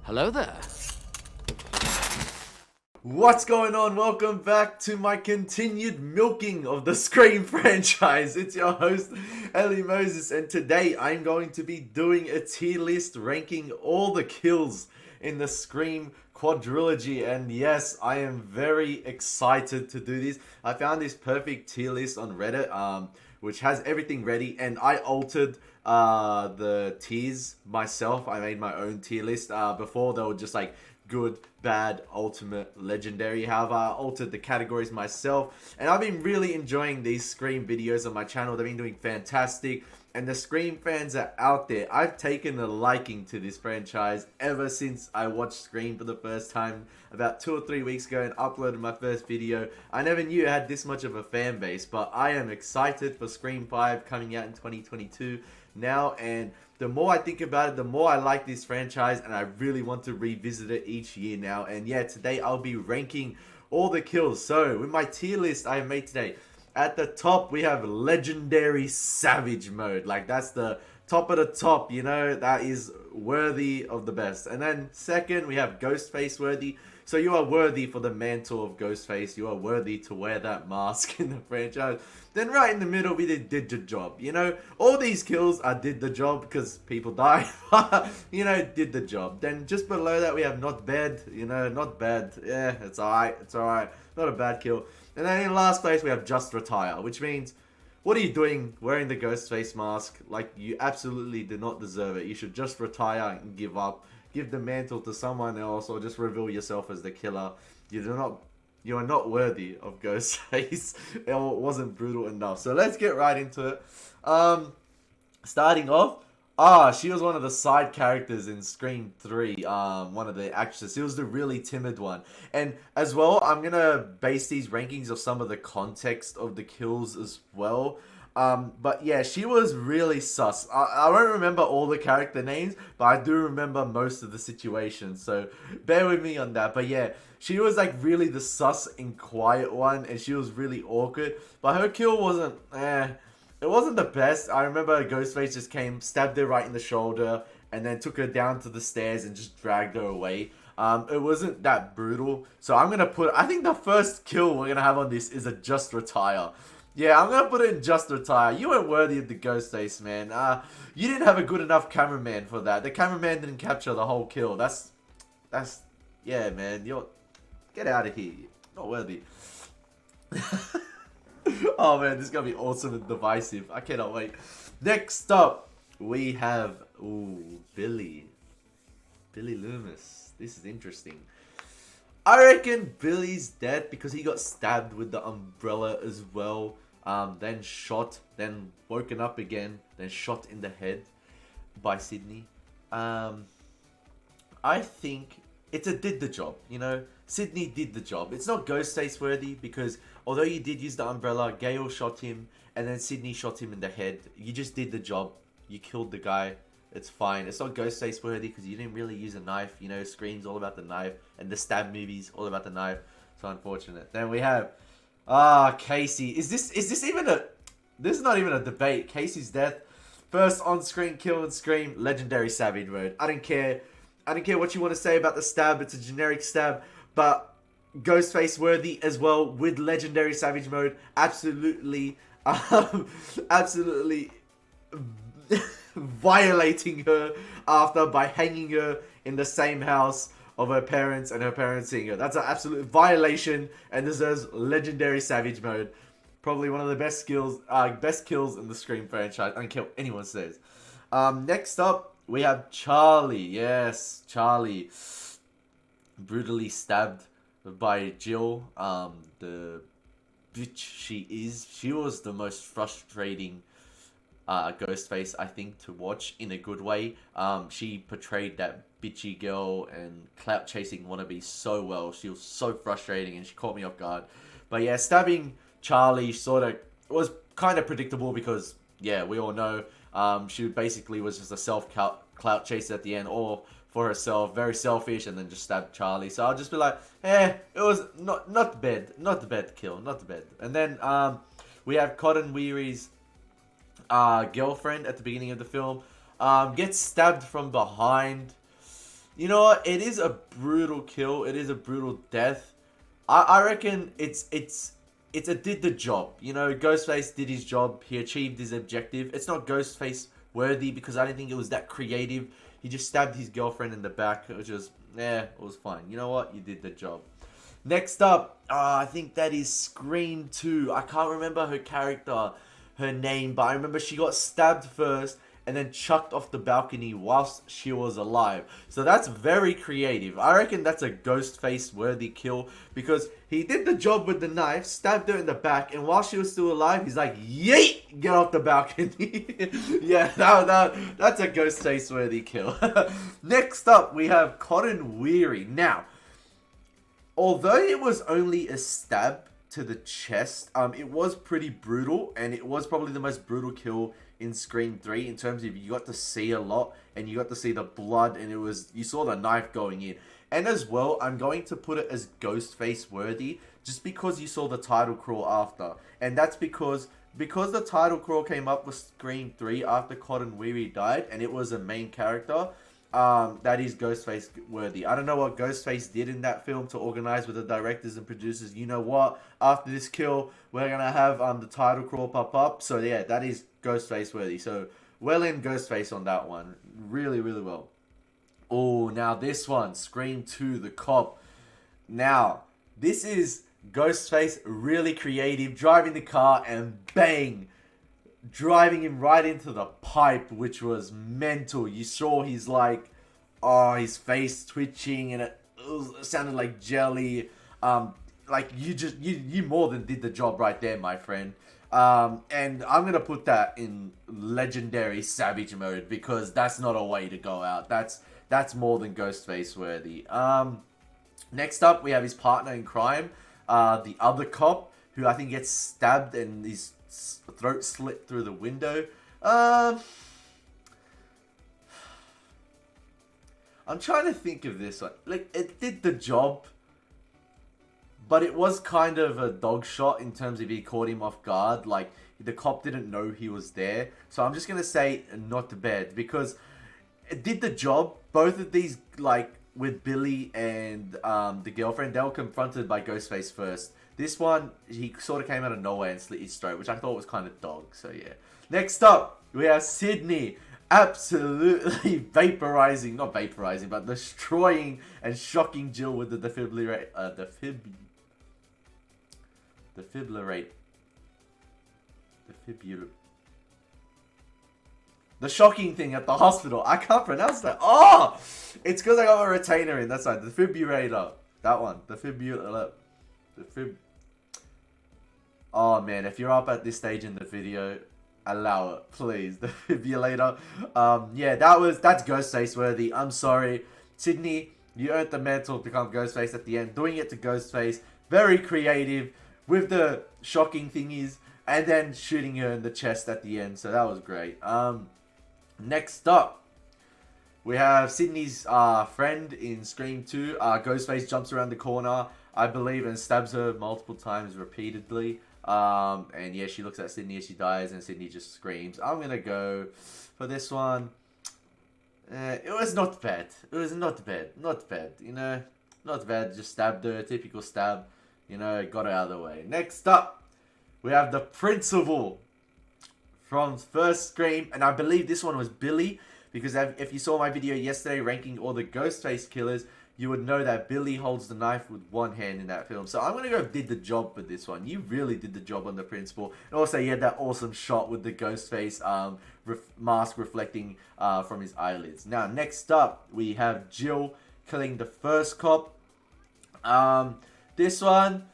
Hello there. What's going on? Welcome back to my continued milking of the Scream franchise. It's your host, Ellie Moses, and today I'm going to be doing a tier list ranking all the kills in the Scream quadrilogy. And yes, I am very excited to do this. I found this perfect tier list on Reddit, which has everything ready, and I altered the tiers myself. I made my own tier list. Before they were just like good, bad, ultimate, legendary. However, I altered the categories myself, and I've been really enjoying these Scream videos on my channel. They've been doing fantastic, and the Scream fans are out there. I've taken a liking to this franchise ever since I watched Scream for the first time about 2 or 3 weeks ago and uploaded my first video. I never knew it had this much of a fan base, but I am excited for Scream 5 coming out in 2022 now, and the more I think about it, the more I like this franchise, and I really want to revisit it each year now. And yeah, today I'll be ranking all the kills. So with my tier list I have made today, at the top we have Legendary Savage Mode. Like, that's the top of the top, you know, that is worthy of the best. And then second we have Ghostface worthy. So you are worthy for the mantle of Ghostface. You are worthy to wear that mask in the franchise. Then right in the middle, we did the job. You know, all these kills are did the job because people die. You know, did the job. Then just below that, we have not bad. You know, not bad. Yeah, it's alright. It's alright. Not a bad kill. And then in last place, we have just retire, which means, what are you doing wearing the Ghostface mask? Like, you absolutely do not deserve it. You should just retire and give up. Give the mantle to someone else, or just reveal yourself as the killer. You are not worthy of Ghostface. It wasn't brutal enough. So let's get right into it. Starting off, she was one of the side characters in Scream 3. One of the actresses. She was the really timid one. And as well, I'm gonna base these rankings of some of the context of the kills as well. But yeah, she was really sus. I don't remember all the character names, but I do remember most of the situations, so bear with me on that. But yeah, she was like really the sus and quiet one, and she was really awkward. But her kill wasn't, it wasn't the best. I remember Ghostface just came, stabbed her right in the shoulder, and then took her down to the stairs and just dragged her away. It wasn't that brutal. So I'm gonna I think the first kill we're gonna have on this is a just retire. Yeah, I'm gonna put it in just retire. You weren't worthy of the Ghostface, man. You didn't have a good enough cameraman for that. The cameraman didn't capture the whole kill. Yeah, man. Get out of here. You're not worthy. Oh man, this is gonna be awesome and divisive. I cannot wait. Next up, we have Billy Loomis. This is interesting. I reckon Billy's dead because he got stabbed with the umbrella as well. Then shot, then woken up again, then shot in the head by Sydney. I think did the job, you know? Sydney did the job. It's not Ghostface worthy because although you did use the umbrella, Gale shot him and then Sydney shot him in the head. You just did the job. You killed the guy. It's fine. It's not Ghostface worthy because you didn't really use a knife. You know, Scream's all about the knife, and the stab movies all about the knife. So unfortunate. Then we have Casey. Is this even a? This is not even a debate. Casey's death, first on-screen kill in Scream, Legendary Savage Mode. I don't care. I don't care what you want to say about the stab. It's a generic stab, but Ghostface worthy as well with Legendary Savage Mode. Absolutely, absolutely. Violating her after by hanging her in the same house of her parents and her parents seeing her. That's an absolute violation and deserves Legendary Savage Mode. Probably one of the best kills in the Scream franchise. I don't care what anyone says. Next up, we have Charlie. Yes, Charlie. Brutally stabbed by Jill. The bitch she is. She was the most frustrating Ghostface, I think, to watch in a good way. She portrayed that bitchy girl and clout chasing wannabe so well. She was so frustrating and she caught me off guard. But yeah, stabbing Charlie sort of was kind of predictable because, yeah, we all know she basically was just a clout chaser at the end, all for herself, very selfish, and then just stabbed Charlie. So I'll just be like, it was not bad, not the bad kill, not the bad. And then we have Cotton Weary's girlfriend at the beginning of the film gets stabbed from behind. You know what? It is a brutal kill. It is a brutal death. I reckon it's a did the job. You know, Ghostface did his job. He achieved his objective. It's not Ghostface worthy because I didn't think it was that creative. He just stabbed his girlfriend in the back, which was, it was fine. You know what? You did the job. Next up, I think that is Scream 2. I can't remember her character, her name, but I remember she got stabbed first and then chucked off the balcony whilst she was alive. So that's very creative. I reckon that's a Ghostface worthy kill because he did the job with the knife, stabbed her in the back, and while she was still alive, he's like, yeet, get off the balcony. Yeah, that's a Ghostface worthy kill. Next up, we have Cotton Weary. Now, although it was only a stab to the chest, it was pretty brutal, and it was probably the most brutal kill in Scream 3 in terms of you got to see a lot, and you got to see the blood, and you saw the knife going in. And as well, I'm going to put it as Ghostface worthy, just because you saw the title crawl after. And that's because the title crawl came up with Scream 3 after Cotton Weary died, and it was a main character. That is Ghostface worthy. I don't know what Ghostface did in that film to organize with the directors and producers. You know what? After this kill, we're gonna have the title crawl pop up. So yeah, that is Ghostface worthy. So well in Ghostface on that one. Really, really well. Oh, now this one, Scream 2, The Cop. Now, this is Ghostface really creative, driving the car and bang, driving him right into the pipe, which was mental. You saw his his face twitching, and it sounded like jelly. Like you more than did the job right there, my friend. And I'm gonna put that in legendary savage mode because that's not a way to go out. That's more than Ghostface worthy. Next up, we have his partner in crime, the other cop, who I think gets stabbed and his throat slit through the window. I'm trying to think of this one. Like, it did the job, but it was kind of a dog shot in terms of he caught him off guard. Like, the cop didn't know he was there. So I'm just going to say not bad because it did the job. Both of these, like, with Billy and the girlfriend, they were confronted by Ghostface first. This one, he sort of came out of nowhere and slit his throat, which I thought was kind of dog. So yeah. Next up, we have Sydney. Absolutely vaporizing, not vaporizing, but destroying and shocking Jill with the defibrillate. The shocking thing at the hospital. I can't pronounce that. Oh! It's because I got my retainer in. That's right. The defibrillator. That one. Defibrillator. Oh man, if you're up at this stage in the video, allow it, please. The defibrillator. Yeah, that's Ghostface worthy. I'm sorry. Sydney, you earned the mantle to become Ghostface at the end. Doing it to Ghostface. Very creative. With the shocking thingies. And then shooting her in the chest at the end. So that was great. Next up, we have Sydney's friend in Scream 2. Ghostface jumps around the corner, I believe, and stabs her multiple times repeatedly. And yeah, she looks at Sydney as she dies, and Sydney just screams. I'm gonna go for this one. It was not bad. It was not bad. Not bad. You know, not bad. Just stabbed her. Typical stab. You know, got her out of the way. Next up, we have the principal from first Scream, and I believe this one was Billy, because if you saw my video yesterday ranking all the Ghostface killers, you would know that Billy holds the knife with one hand in that film. So I'm going to go did the job with this one. You really did the job on the principal. And also, you had that awesome shot with the Ghostface mask reflecting from his eyelids. Now, next up, we have Jill killing the first cop. This one...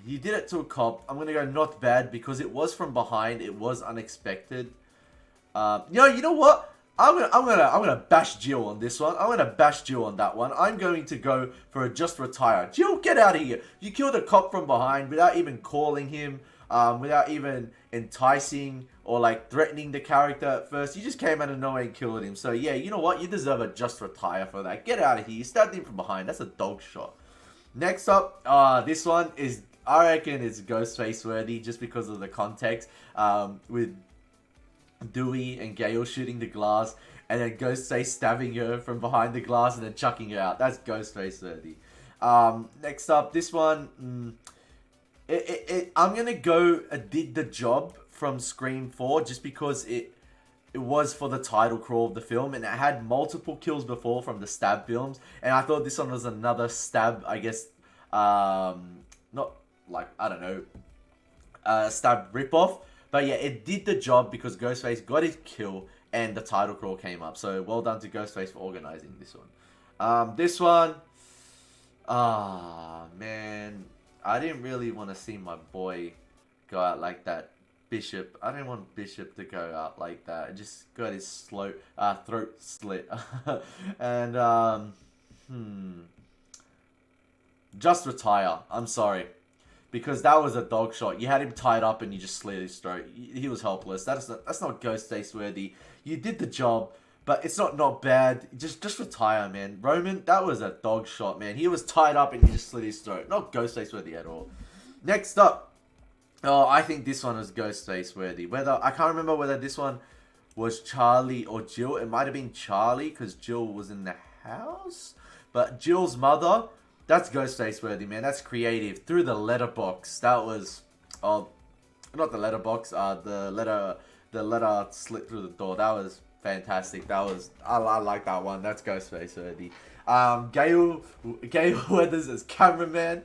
you did it to a cop. I'm gonna go not bad because it was from behind. It was unexpected. You know what? I'm gonna bash Jill on this one. I'm gonna bash Jill on that one. I'm going to go for a just retire. Jill, get out of here. You killed a cop from behind without even calling him, without even enticing or like threatening the character at first. You just came out of nowhere and killed him. So yeah, you know what? You deserve a just retire for that. Get out of here. You stabbed him from behind. That's a dog shot. Next up, this one is, I reckon it's Ghostface worthy just because of the context. With Dewey and Gale shooting the glass, and then Ghostface stabbing her from behind the glass and then chucking her out. That's Ghostface worthy. Next up, this one, I'm gonna go did the job from Scream 4 just because it was for the title crawl of the film, and it had multiple kills before from the stab films, and I thought this one was another stab, I guess, not like, I don't know, stab ripoff, but yeah, it did the job because Ghostface got his kill and the title crawl came up, so well done to Ghostface for organizing this one. This one, man, I didn't really want to see my boy go out like that. Bishop. I didn't want Bishop to go out like that. I just got his throat slit. And, just retire. I'm sorry. Because that was a dog shot. You had him tied up and you just slit his throat. He was helpless. That's not Ghostface worthy. You did the job, but it's not bad. Just retire, man. Roman, that was a dog shot, man. He was tied up and you just slit his throat. Not Ghostface worthy at all. Next up. Oh, I think this one was Ghostface worthy. I can't remember whether this one was Charlie or Jill. It might have been Charlie because Jill was in the house. But Jill's mother, that's Ghostface worthy, man. That's creative. Through the letterbox. That was, not the letterbox. The letter slit through the door. That was fantastic. I like that one. That's Ghostface worthy. Gale Weathers as cameraman.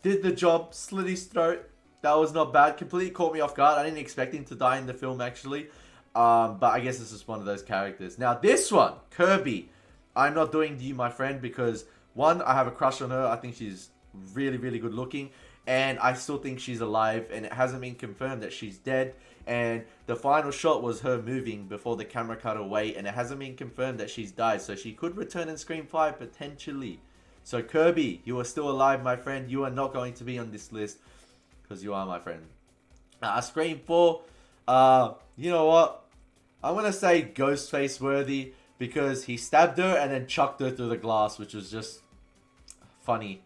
Did the job, slit his throat. That was not bad. Completely caught me off guard. I didn't expect him to die in the film, actually. But I guess this is one of those characters. Now, this one, Kirby. I'm not doing You, My Friend, because, one, I have a crush on her. I think she's really, really good looking. And I still think she's alive. And it hasn't been confirmed that she's dead. And the final shot was her moving before the camera cut away. And it hasn't been confirmed that she's died. So she could return in Scream 5, potentially. So Kirby, you are still alive, my friend. You are not going to be on this list because you are my friend. Scream 4, you know what? I'm going to say Ghostface worthy because he stabbed her and then chucked her through the glass, which was just funny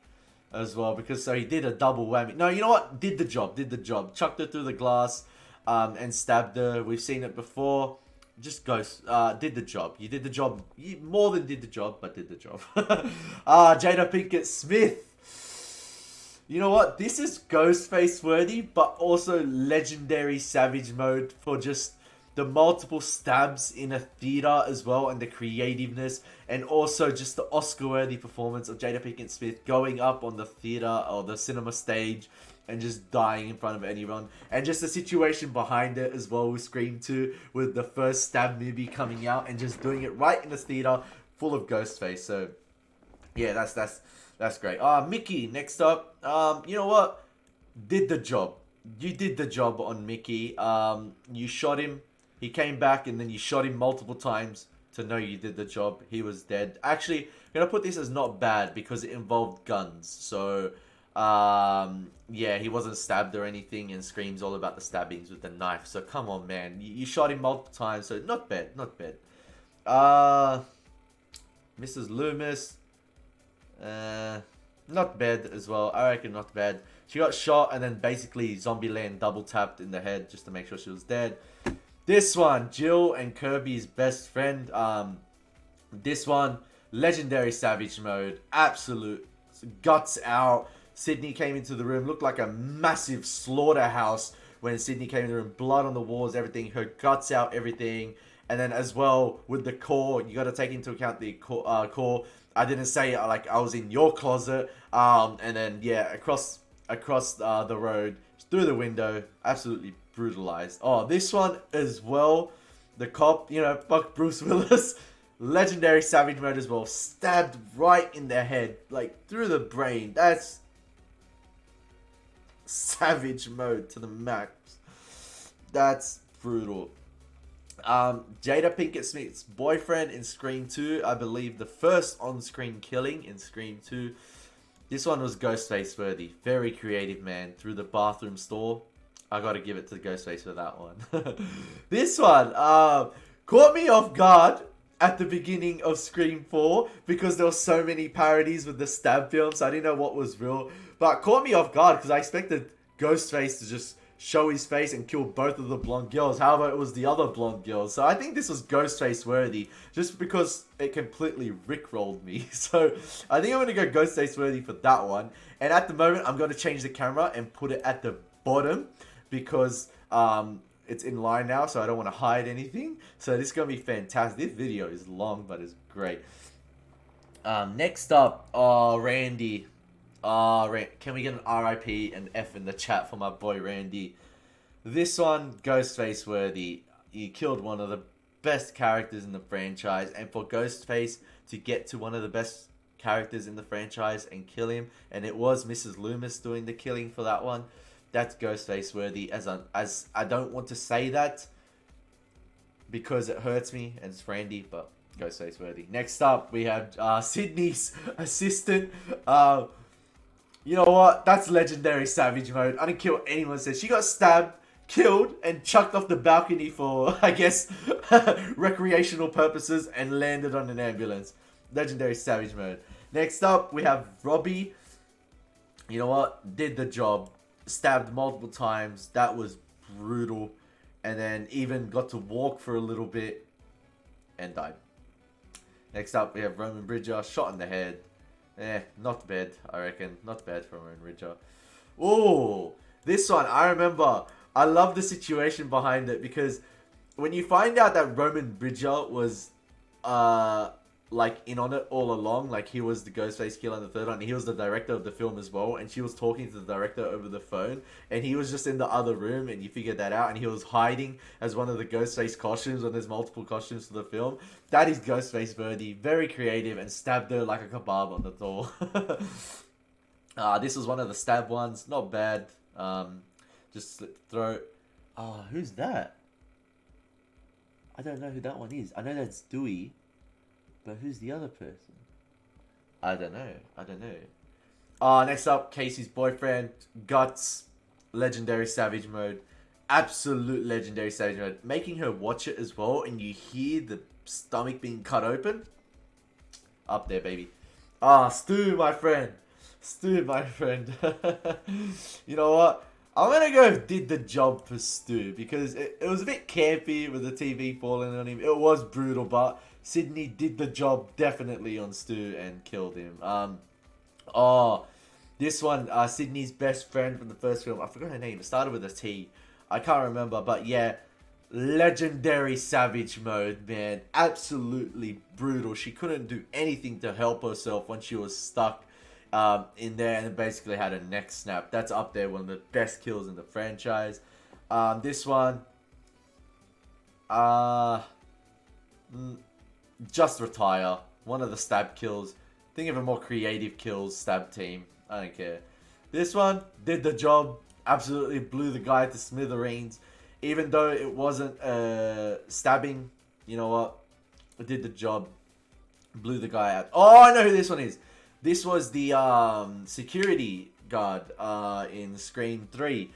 as well. Because so he did a double whammy. No, you know what? Did the job. Chucked her through the glass and stabbed her. We've seen it before. Just did the job. You did the job. You more than did the job, but did the job. Jada Pinkett Smith. You know what? This is Ghostface worthy, but also legendary Savage mode for just the multiple stabs in a theater as well, and the creativeness, and also just the Oscar worthy performance of Jada Pinkett Smith going up on the theater or the cinema stage and just dying in front of anyone. And just the situation behind it as well with Scream 2, with the first stab movie coming out and just doing it right in the theater full of Ghostface. So, yeah, that's great. Mickey, next up. You know what? Did the job. You did the job on Mickey. You shot him. He came back and then you shot him multiple times to know you did the job. He was dead. Actually, I'm going to put this as not bad because it involved guns. So, yeah, he wasn't stabbed or anything, and Scream's all about the stabbings with the knife. So come on, man, you shot him multiple times, so not bad. Mrs. Loomis, not bad as well. I reckon not bad. She got shot and then basically Zombieland double tapped in the head just to make sure she was dead. This one, Jill and Kirby's best friend. This one, legendary Savage mode, absolute guts out. Sydney came into the room, looked like a massive slaughterhouse when Sydney came in the room. Blood on the walls, everything. Her guts out, everything. And then as well, with the core, you got to take into account the core. I didn't say, like, I was in your closet. And then, yeah, across the road, through the window, absolutely brutalized. Oh, this one as well. The cop, you know, fuck Bruce Willis. Legendary Savage mode as well. Stabbed right in the head, like, through the brain. That's Savage mode to the max. That's brutal. Jada Pinkett Smith's boyfriend in Scream 2. I believe the first on-screen killing in Scream 2. This one was Ghostface worthy. Very creative, man. Through the bathroom stall. I gotta give it to Ghostface for that one. This one caught me off guard at the beginning of Scream 4 because there were so many parodies with the stab films. So I didn't know what was real. But caught me off guard because I expected Ghostface to just show his face and kill both of the blonde girls. However, it was the other blonde girls. So I think this was Ghostface worthy, just because it completely rickrolled me. So I think I'm going to go Ghostface worthy for that one. And at the moment, I'm going to change the camera and put it at the bottom, because it's in line now, so I don't want to hide anything. So this is going to be fantastic. This video is long, but it's great. Next up, Randy. Can we get an RIP and F in the chat for my boy Randy? This one, Ghostface worthy. He killed one of the best characters in the franchise, and for Ghostface to get to one of the best characters in the franchise and kill him, and it was Mrs. Loomis doing the killing for that one, that's Ghostface worthy. As I don't want to say that because it hurts me and it's Randy, but Ghostface worthy. Next up, we have Sydney's assistant. You know what? That's legendary savage mode. I didn't kill anyone said. She got stabbed, killed, and chucked off the balcony for, I guess, recreational purposes, and landed on an ambulance. Legendary savage mode. Next up, we have Robbie. You know what? Did the job. Stabbed multiple times. That was brutal. And then even got to walk for a little bit and died. Next up, we have Roman Bridger. Shot in the head. Not bad, I reckon. Not bad for Roman Bridger. Oh, this one, I remember. I love the situation behind it, because when you find out that Roman Bridger was, like, in on it all along, like, he was the Ghostface killer in the third one, and he was the director of the film as well, and she was talking to the director over the phone, and he was just in the other room, and you figured that out, and he was hiding as one of the Ghostface costumes when there's multiple costumes for the film. That is Ghostface worthy, very creative, and stabbed her like a kebab on the door. This was one of the stab ones, not bad. Just slit the throat. Who's that? I don't know who that one is. I know that's Dewey. But who's the other person? I don't know. Next up, Casey's boyfriend, Guts. Legendary savage mode. Absolute legendary savage mode. Making her watch it as well, and you hear the stomach being cut open. Up there, baby. Stu, my friend. Stu, my friend. You know what? I'm gonna go did the job for Stu, because it was a bit campy with the TV falling on him. It was brutal, but Sydney did the job definitely on Stu and killed him. This one, Sydney's best friend from the first film. I forgot her name. It started with a T. I can't remember, but yeah, legendary savage mode, man. Absolutely brutal. She couldn't do anything to help herself when she was stuck in there, and basically had a neck snap. That's up there, one of the best kills in the franchise. This one, just retire. One of the stab kills. Think of a more creative kills stab team. I don't care. This one did the job. Absolutely blew the guy to smithereens. Even though it wasn't stabbing, you know what? It did the job. Blew the guy out. Oh, I know who this one is. This was the security guard in Scream 3.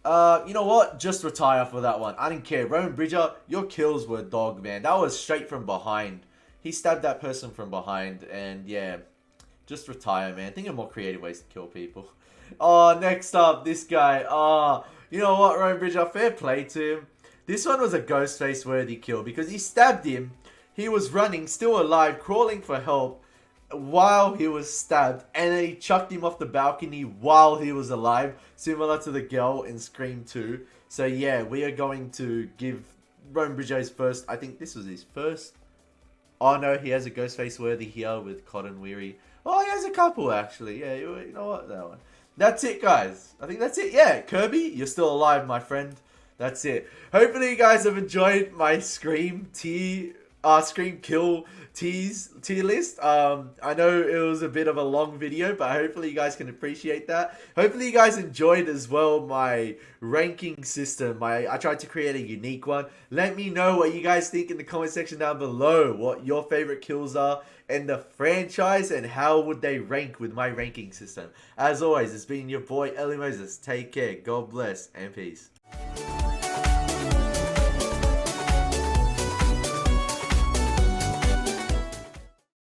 You know what? Just retire for that one. I didn't care. Roman Bridger, your kills were dog, man. That was straight from behind. He stabbed that person from behind, and yeah, just retire, man. Think of more creative ways to kill people. Next up, this guy. You know what, Roman Bridger? Fair play to him. This one was a Ghostface worthy kill, because he stabbed him. He was running, still alive, crawling for help while he was stabbed, and then he chucked him off the balcony while he was alive, similar to the girl in Scream 2. So yeah, we are going to give Roman Bridger his first. I think this was his first. Oh no, he has a Ghostface worthy here with Cotton Weary. Oh, he has a couple actually. Yeah, you know what? That one. That's it, guys. I think that's it. Yeah, Kirby, you're still alive, my friend. That's it. Hopefully you guys have enjoyed my Scream kill tier list. I know it was a bit of a long video, but hopefully you guys can appreciate that. Hopefully you guys enjoyed as well my ranking system. I tried to create a unique one. Let me know what you guys think in the comment section down below, what your favorite kills are in the franchise, and how would they rank with my ranking system. As always, it's been your boy Ellie Moses. Take care, God bless, and peace.